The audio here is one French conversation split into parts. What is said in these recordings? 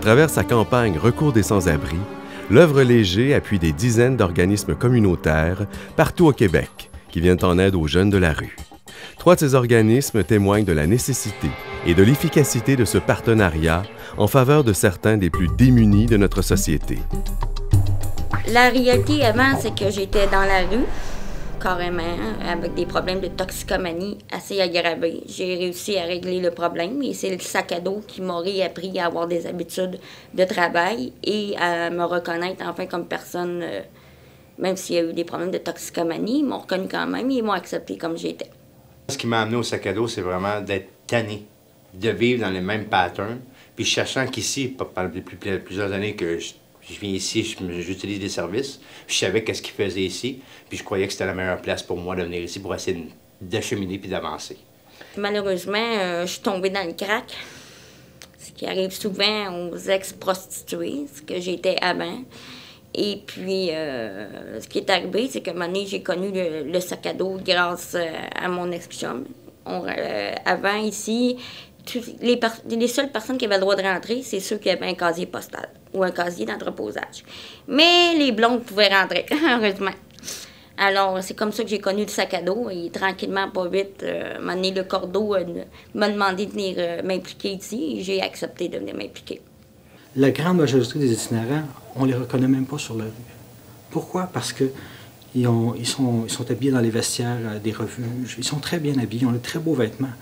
travers sa campagne Recours des sans-abri, l'œuvre Léger appuie des dizaines d'organismes communautaires partout au Québec qui viennent en aide aux jeunes de la rue. 3 de ces organismes témoignent de la nécessité et de l'efficacité de ce partenariat en faveur de certains des plus démunis de notre société. La réalité avant, c'est que j'étais dans la rue, carrément, avec des problèmes de toxicomanie assez aggravés. J'ai réussi à régler le problème et c'est le sac à dos qui m'a réappris à avoir des habitudes de travail et à me reconnaître enfin comme personne, même s'il y a eu des problèmes de toxicomanie, ils m'ont reconnu quand même et ils m'ont accepté comme j'étais. Ce qui m'a amené au sac à dos, c'est vraiment d'être tanné, de vivre dans les mêmes patterns. Puis sachant qu'ici, pendant plusieurs années que je viens ici, j'utilise des services, je savais qu'est-ce qu'ils faisaient ici, puis je croyais que c'était la meilleure place pour moi de venir ici pour essayer d'acheminer puis d'avancer. Malheureusement, je suis tombée dans le crack, ce qui arrive souvent aux ex-prostituées, ce que j'étais avant. Et puis, ce qui est arrivé, c'est qu'à un moment donné, j'ai connu le sac à dos grâce à mon ex-chum. Avant, ici, les seules personnes qui avaient le droit de rentrer, c'est ceux qui avaient un casier postal ou un casier d'entreposage. Mais les blondes pouvaient rentrer, heureusement. Alors, c'est comme ça que j'ai connu le sac à dos. Et tranquillement, pas vite, un moment donné, le cordeau m'a demandé de venir m'impliquer ici et j'ai accepté de venir m'impliquer. La grande majorité des itinérants, on ne les reconnaît même pas sur la rue. Pourquoi? Parce qu'ils sont habillés dans les vestiaires des refuges. Ils sont très bien habillés, ils ont de très beaux vêtements.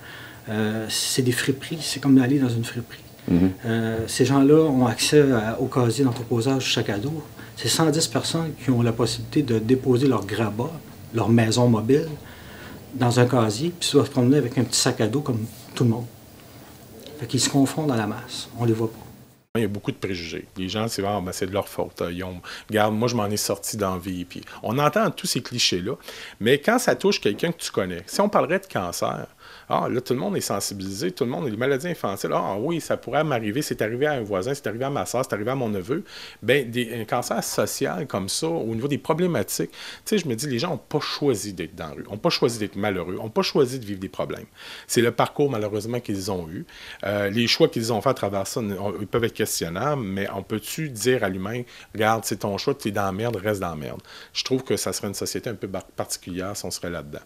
C'est des friperies, c'est comme d'aller dans une friperie. Ces gens-là ont accès au casier d'entreposage du sac à dos. C'est 110 personnes qui ont la possibilité de déposer leur grabat, leur maison mobile, dans un casier, puis ils doivent se promener avec un petit sac à dos comme tout le monde. Fait qu'ils se confondent dans la masse, on les voit pas. Il y a beaucoup de préjugés. Les gens, c'est vraiment, c'est de leur faute. Regarde, moi, je m'en ai sorti dans la vie. Puis on entend tous ces clichés-là. Mais quand ça touche quelqu'un que tu connais, si on parlerait de cancer, là, tout le monde est sensibilisé, tout le monde, les maladies infantiles, oui, ça pourrait m'arriver, c'est arrivé à un voisin, c'est arrivé à ma soeur, c'est arrivé à mon neveu. Bien, un cancer social comme ça, au niveau des problématiques, tu sais, je me dis, les gens n'ont pas choisi d'être dans la rue, n'ont pas choisi d'être malheureux, n'ont pas choisi de vivre des problèmes. C'est le parcours, malheureusement, qu'ils ont eu. Les choix qu'ils ont fait à travers ça, ils peuvent être questionnables, mais on peut-tu dire à l'humain, regarde, c'est ton choix, tu es dans la merde, reste dans la merde. Je trouve que ça serait une société un peu particulière si on serait là-dedans.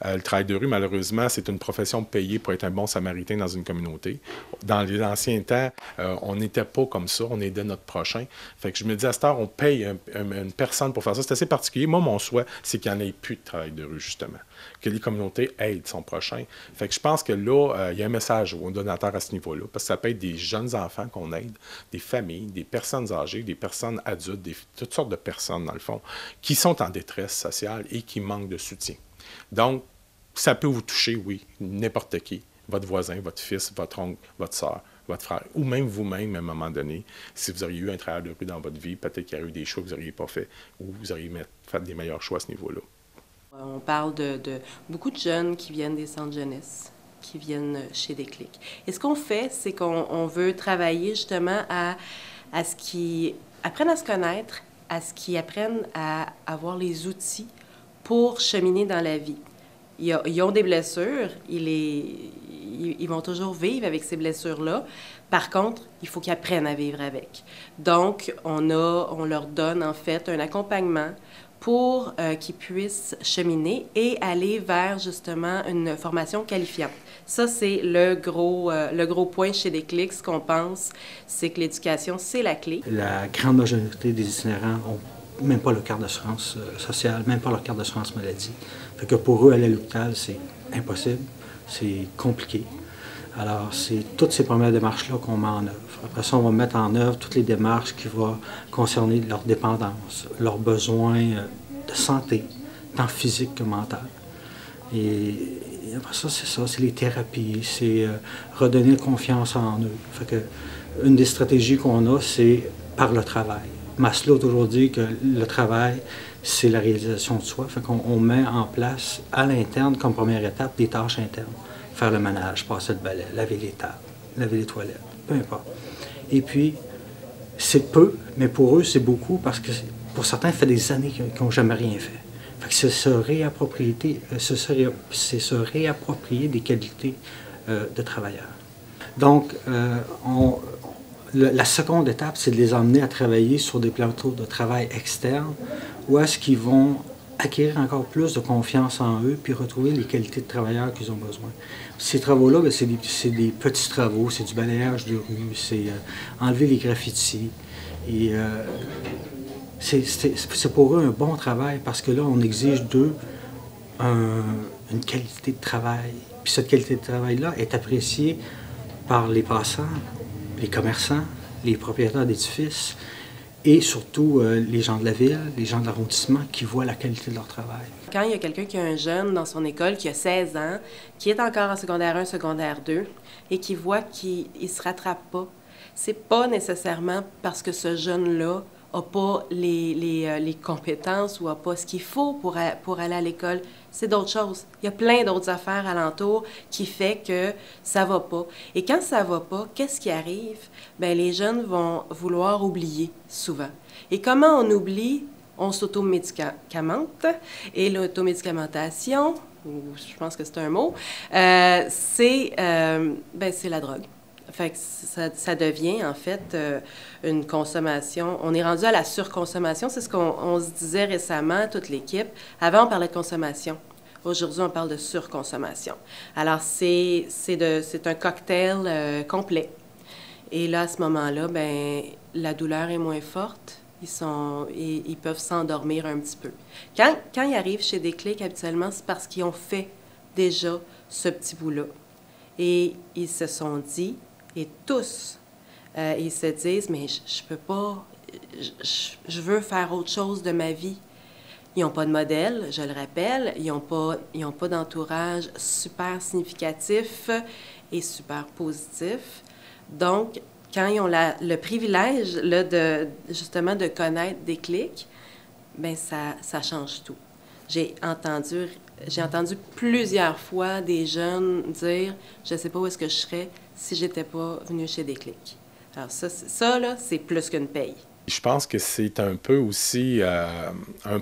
Le travail de rue, malheureusement, c'est une profession payée pour être un bon samaritain dans une communauté. Dans les anciens temps, on n'était pas comme ça, on aidait notre prochain. Fait que je me dis, à cette heure, on paye une personne pour faire ça. C'est assez particulier. Moi, mon souhait, c'est qu'il n'y en ait plus de travail de rue, justement. Que les communautés aident son prochain. Fait que je pense que là, il y a un message aux donateurs à ce niveau-là, parce que ça peut être des jeunes enfants qu'on aide, des familles, des personnes âgées, des personnes adultes, toutes sortes de personnes, dans le fond, qui sont en détresse sociale et qui manquent de soutien. Donc, ça peut vous toucher, oui, n'importe qui, votre voisin, votre fils, votre oncle, votre soeur, votre frère, ou même vous-même à un moment donné. Si vous auriez eu un travail de rue dans votre vie, peut-être qu'il y aurait eu des choix que vous n'auriez pas fait, ou vous auriez fait des meilleurs choix à ce niveau-là. On parle de beaucoup de jeunes qui viennent des centres jeunesse, qui viennent chez Déclic. Et ce qu'on fait, c'est qu'on veut travailler justement à ce qu'ils apprennent à se connaître, à ce qu'ils apprennent à avoir les outils pour cheminer dans la vie. Ils ont des blessures, ils vont toujours vivre avec ces blessures-là. Par contre, il faut qu'ils apprennent à vivre avec. Donc, on leur donne en fait un accompagnement pour qu'ils puissent cheminer et aller vers justement une formation qualifiante. Ça, c'est le gros point chez Déclic. Ce qu'on pense, c'est que l'éducation, c'est la clé. La grande majorité des itinérants ont même pas leur carte d'assurance sociale, même pas leur carte d'assurance maladie. Fait que pour eux, aller à l'hôpital, c'est impossible, c'est compliqué. Alors, c'est toutes ces premières démarches-là qu'on met en œuvre. Après ça, on va mettre en œuvre toutes les démarches qui vont concerner leur dépendance, leurs besoins de santé, tant physique que mental. Et après ça, c'est les thérapies, c'est redonner confiance en eux. Fait que une des stratégies qu'on a, c'est par le travail. Maslow a toujours dit que le travail, c'est la réalisation de soi. Fait qu'on met en place à l'interne, comme première étape, des tâches internes. Faire le ménage, passer le balai, laver les tables, laver les toilettes, peu importe. Et puis, c'est peu, mais pour eux, c'est beaucoup parce que pour certains, ça fait des années qu'ils n'ont jamais rien fait. Fait que c'est se réapproprier des qualités de travailleurs. Donc, la seconde étape, c'est de les emmener à travailler sur des plateaux de travail externes où est-ce qu'ils vont acquérir encore plus de confiance en eux puis retrouver les qualités de travailleurs qu'ils ont besoin. Ces travaux-là, bien, c'est des petits travaux, c'est du balayage de rue, c'est enlever les graffitis. Et c'est pour eux un bon travail parce que là, on exige d'eux une qualité de travail. Puis cette qualité de travail-là est appréciée par les passants, les commerçants, les propriétaires d'édifices et surtout les gens de la ville, les gens de l'arrondissement qui voient la qualité de leur travail. Quand il y a quelqu'un qui a un jeune dans son école qui a 16 ans, qui est encore en secondaire 1, secondaire 2 et qui voit qu'il ne se rattrape pas, c'est pas nécessairement parce que ce jeune-là n'a pas les compétences ou n'a pas ce qu'il faut pour aller à l'école. C'est d'autres choses. Il y a plein d'autres affaires alentour qui fait que ça va pas. Et quand ça va pas, qu'est-ce qui arrive? Bien, les jeunes vont vouloir oublier souvent. Et comment on oublie? On s'automédicamente. Et l'automédicamentation, je pense que c'est un mot, c'est la drogue. Fait que ça devient, en fait, une consommation. On est rendu à la surconsommation. C'est ce qu'on se disait récemment, toute l'équipe. Avant, on parlait de consommation. Aujourd'hui, on parle de surconsommation. Alors, c'est un cocktail complet. Et là, à ce moment-là, bien, la douleur est moins forte. Ils peuvent s'endormir un petit peu. Quand ils arrivent chez Déclic, habituellement, c'est parce qu'ils ont fait déjà ce petit bout-là. Et ils se sont dit... Et tous, ils se disent, mais je peux pas, je veux faire autre chose de ma vie. Ils n'ont pas de modèle, je le rappelle, ils n'ont pas d'entourage super significatif et super positif. Donc, quand ils ont le privilège là, justement de connaître Déclic, bien, ça change tout. J'ai entendu plusieurs fois des jeunes dire, je ne sais pas où est-ce que je serais si je n'étais pas venue chez Déclic. Alors ça là, c'est plus qu'une paye. Je pense que c'est un peu aussi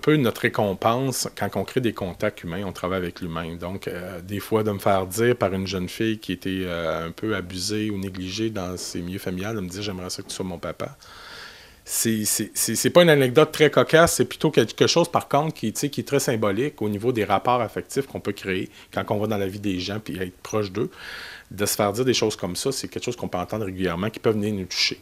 notre récompense quand on crée des contacts humains, on travaille avec l'humain. Donc, des fois, de me faire dire par une jeune fille qui était un peu abusée ou négligée dans ses milieux familiales, de me dire « j'aimerais ça que tu sois mon papa ». C'est pas une anecdote très cocasse, c'est plutôt quelque chose, par contre, qui est très symbolique au niveau des rapports affectifs qu'on peut créer quand on va dans la vie des gens puis être proche d'eux. De se faire dire des choses comme ça, c'est quelque chose qu'on peut entendre régulièrement, qui peuvent venir nous toucher.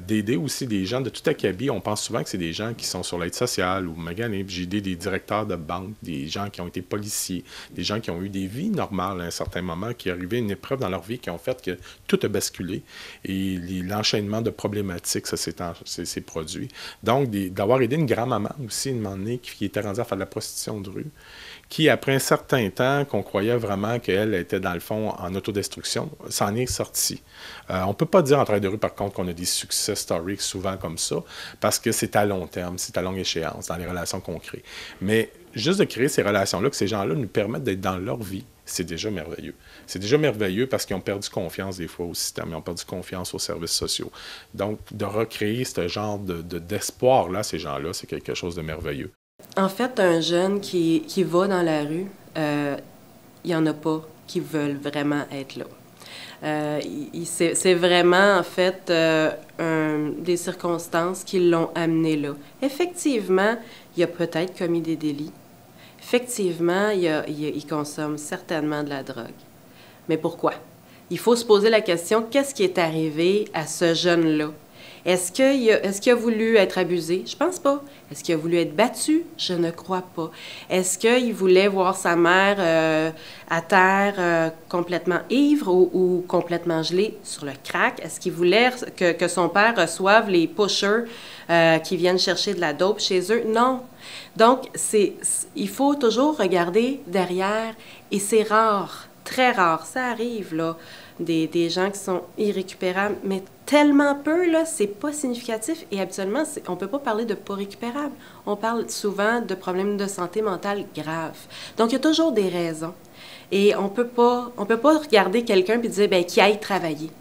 D'aider aussi des gens de tout acabit, on pense souvent que c'est des gens qui sont sur l'aide sociale ou maganés. J'ai aidé des directeurs de banque, des gens qui ont été policiers, des gens qui ont eu des vies normales à un certain moment, qui arrivaient une épreuve dans leur vie qui ont fait que tout a basculé. Et l'enchaînement de problématiques, ça s'est produit. Donc, d'avoir aidé une grand-maman aussi, une moment donné, qui était rendue à faire de la prostitution de rue, qui, après un certain temps, qu'on croyait vraiment qu'elle était, dans le fond, en autodestruction, s'en est sortie. On ne peut pas dire en travail de rue, par contre, qu'on a des success stories souvent comme ça, parce que c'est à long terme, c'est à longue échéance dans les relations qu'on crée. Mais juste de créer ces relations-là, que ces gens-là nous permettent d'être dans leur vie, c'est déjà merveilleux. C'est déjà merveilleux parce qu'ils ont perdu confiance des fois au système, ils ont perdu confiance aux services sociaux. Donc, de recréer ce genre d'espoir-là, ces gens-là, c'est quelque chose de merveilleux. En fait, un jeune qui va dans la rue, il n'y en a pas qui veulent vraiment être là. C'est vraiment, en fait, des circonstances qui l'ont amené là. Effectivement, il a peut-être commis des délits. Effectivement, il consomme certainement de la drogue. Mais pourquoi? Il faut se poser la question, qu'est-ce qui est arrivé à ce jeune-là? Est-ce qu'il a voulu être abusé? Je pense pas. Est-ce qu'il a voulu être battu? Je ne crois pas. Est-ce qu'il voulait voir sa mère à terre complètement ivre ou complètement gelée sur le crack? Est-ce qu'il voulait que son père reçoive les pushers qui viennent chercher de la dope chez eux? Non. Donc, il faut toujours regarder derrière et c'est rare, très rare. Ça arrive, là. Des gens qui sont irrécupérables, mais tellement peu, là, c'est pas significatif. Et habituellement, on peut pas parler de pas récupérable. On parle souvent de problèmes de santé mentale graves. Donc, il y a toujours des raisons. Et on peut pas regarder quelqu'un et dire, bien, qu'il aille travailler.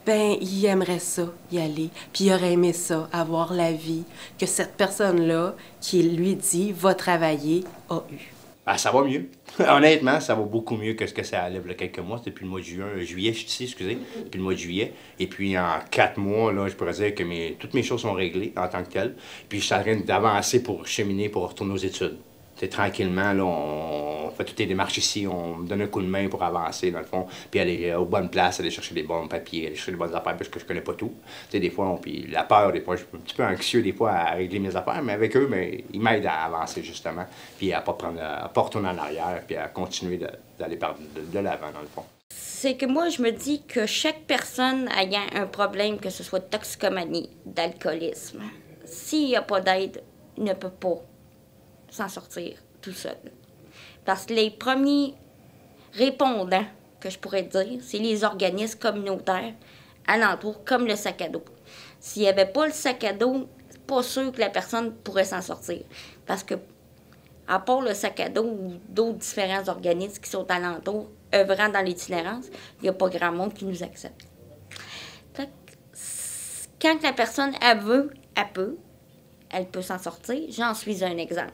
Bien, il aimerait ça, y aller. Puis il aurait aimé ça, avoir la vie que cette personne-là, qui lui dit, va travailler, a eu. Ben, ça va mieux. Honnêtement, ça va beaucoup mieux que ce que ça allait il y a quelques mois. C'était depuis le mois de juillet, je suis ici, excusez, depuis le mois de juillet. Et puis en 4 mois, là, je pourrais dire que toutes mes choses sont réglées en tant que telles. Puis je suis en train d'avancer pour cheminer, pour retourner aux études. C'est tranquillement, là, on fait toutes les démarches ici, on me donne un coup de main pour avancer, dans le fond, puis aller aux bonnes places, aller chercher des bons papiers, aller chercher des bonnes affaires, parce que je connais pas tout. Tu sais, des fois, puis la peur, des fois, je suis un petit peu anxieux, des fois, à régler mes affaires, mais avec eux, mais ils m'aident à avancer, justement, puis à pas retourner en arrière, puis à continuer d'aller de l'avant, dans le fond. C'est que moi, je me dis que chaque personne ayant un problème, que ce soit de toxicomanie, d'alcoolisme, s'il n'y a pas d'aide, il ne peut pas s'en sortir tout seul. Parce que les premiers répondants, que je pourrais dire, c'est les organismes communautaires alentour, comme le sac à dos. S'il n'y avait pas le sac à dos, c'est pas sûr que la personne pourrait s'en sortir. Parce que, à part le sac à dos ou d'autres différents organismes qui sont alentour, œuvrant dans l'itinérance, il n'y a pas grand monde qui nous accepte. Fait que, quand la personne, elle veut, elle peut s'en sortir. J'en suis un exemple.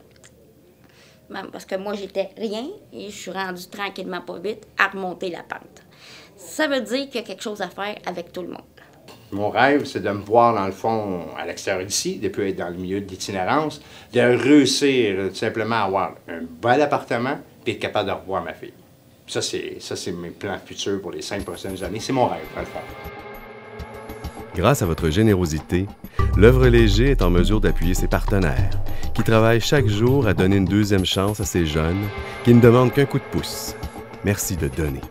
Même parce que moi, j'étais rien et je suis rendue tranquillement pas vite à remonter la pente. Ça veut dire qu'il y a quelque chose à faire avec tout le monde. Mon rêve, c'est de me voir, dans le fond, à l'extérieur d'ici, de plus être dans le milieu de l'itinérance, de réussir tout simplement à avoir un bel appartement et être capable de revoir ma fille. Ça, c'est mes plans futurs pour les 5 prochaines années. C'est mon rêve, dans le fond. Grâce à votre générosité, l'Œuvre Léger est en mesure d'appuyer ses partenaires, qui travaillent chaque jour à donner une deuxième chance à ces jeunes qui ne demandent qu'un coup de pouce. Merci de donner.